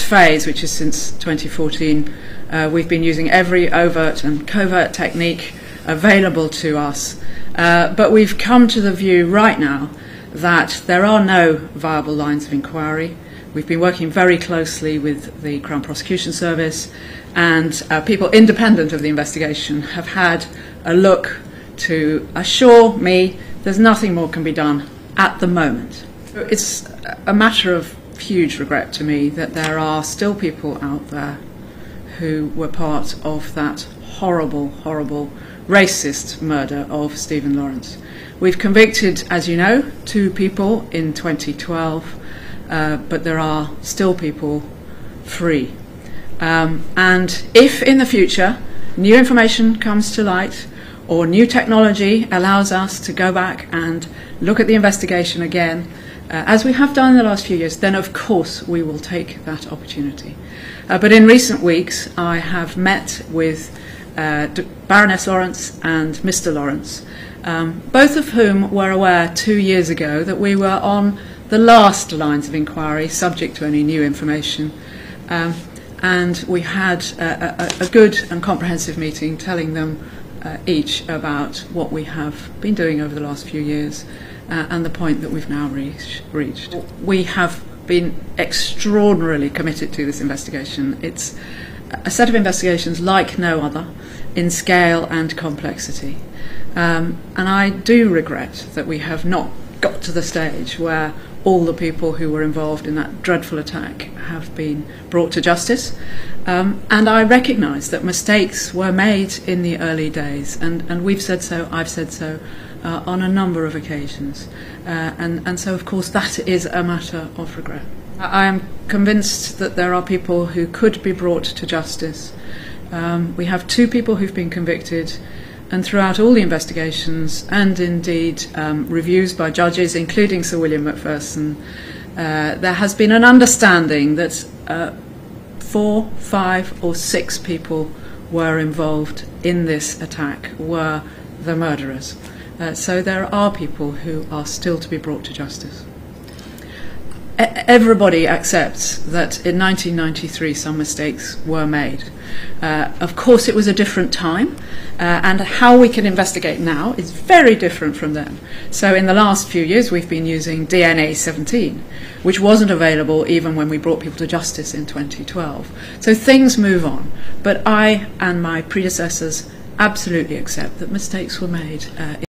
phase, which is since 2014, we've been using every overt and covert technique available to us. But we've come to the view right now that there are no viable lines of inquiry. We've been working very closely with the Crown Prosecution Service, and people independent of the investigation have had a look to assure me there's nothing more can be done at the moment. It's a matter of huge regret to me that there are still people out there who were part of that horrible, horrible, racist murder of Stephen Lawrence. We've convicted, as you know, 2 people in 2012, but there are still people free. And if in the future new information comes to light or new technology allows us to go back and look at the investigation again, as we have done in the last few years, then of course we will take that opportunity. But in recent weeks I have met with Baroness Lawrence and Mr. Lawrence, both of whom were aware 2 years ago that we were on the last lines of inquiry, subject to any new information. And we had a good and comprehensive meeting telling them each about what we have been doing over the last few years and the point that we've now reached. We have been extraordinarily committed to this investigation. It's a set of investigations like no other in scale and complexity. And I do regret that we have not got to the stage where all the people who were involved in that dreadful attack have been brought to justice. And I recognise that mistakes were made in the early days, and we've said so, I've said so, on a number of occasions. And so, of course, that is a matter of regret. I am convinced that there are people who could be brought to justice. We have 2 people who've been convicted, and throughout all the investigations and indeed reviews by judges, including Sir William Macpherson, there has been an understanding that 4, 5 or 6 people were involved in this attack, were the murderers. So there are people who are still to be brought to justice. Everybody accepts that in 1993 some mistakes were made. Of course it was a different time, and how we can investigate now is very different from then. So in the last few years we've been using DNA 17, which wasn't available even when we brought people to justice in 2012. So things move on, but I and my predecessors absolutely accept that mistakes were made